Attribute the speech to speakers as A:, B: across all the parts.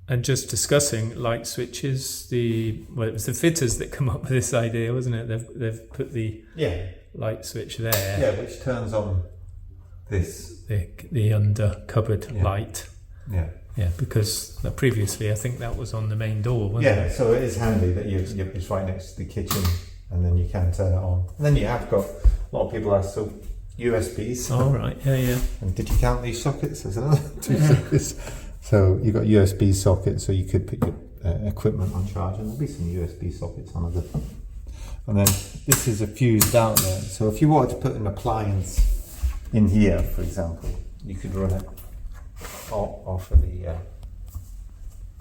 A: And just discussing light switches, it was the fitters that come up with this idea, wasn't it? They've put the light switch there.
B: Yeah, which turns on this.
A: The under cupboard light.
B: Yeah.
A: Yeah, because previously I think that was on the main door, wasn't it?
B: Yeah, so it is handy that it's right next to the kitchen, and then you can turn it on. And then you have got, a lot of people ask, so USBs.
A: Oh, right, yeah.
B: And did you count these sockets? There's another 2 sockets. So you've got USB sockets, so you could put your equipment on charge, and there'll be some USB sockets on it. And then this is a fused outlet. So if you wanted to put an appliance in here, for example, you could run it off of the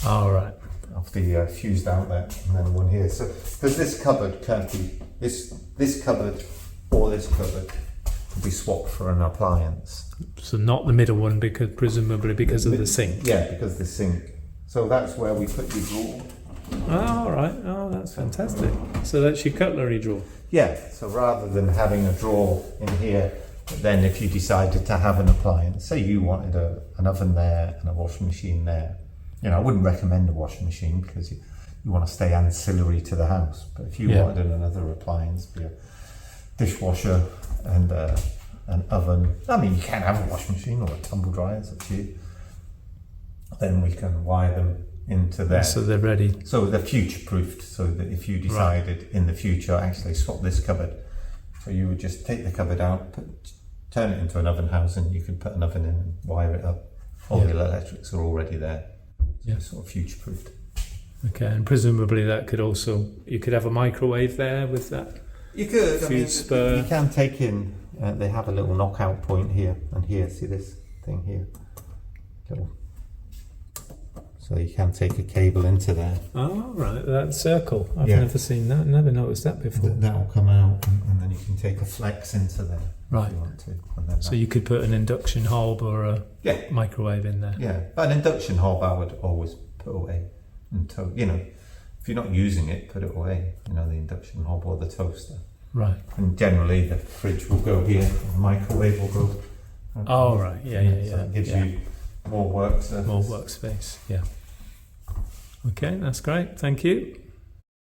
B: off the fused outlet, and then one here. So because this cupboard can't be this cupboard or this cupboard could be swapped for an appliance.
A: So not the middle one, presumably because of the sink.
B: Yeah, because of the sink. So that's where we put your drawer.
A: Oh, right. Oh, that's fantastic. So that's your cutlery drawer.
B: Yeah. So rather than having a drawer in here, but then if you decided to have an appliance, say you wanted an oven there and a washing machine there, I wouldn't recommend a washing machine because you want to stay ancillary to the house. But if you wanted another appliance, be a dishwasher and an oven, I mean, you can have a washing machine or a tumble dryer, it's up to you. Then we can wire them into there.
A: So they're ready.
B: So they're future-proofed, so that if you decided in the future, actually swap this cupboard, so you would just take the cupboard out, turn it into an oven house, and you could put an oven in and wire it up. All the electrics are already there. So it's sort of future-proofed.
A: Okay, and presumably that could also, you could have a microwave there with that.
B: You could.
A: Fuse spur.
B: You can take in. They have a little knockout point here and here. See this thing here? So you can take a cable into there.
A: Oh, right, that circle. I've never seen that. Never noticed that before.
B: That will come out, and then you can take a flex into there.
A: Right.
B: If you want to. And then
A: so you could put an induction hob or a microwave in there.
B: Yeah, but an induction hob I would always put away. Until, if you're not using it, put it away. The induction hob or the toaster.
A: Right.
B: And generally the fridge will go here, the microwave will go.
A: Oh, right. Yeah.
B: So it gives you more workspace.
A: More workspace, yeah. Okay, that's great. Thank you.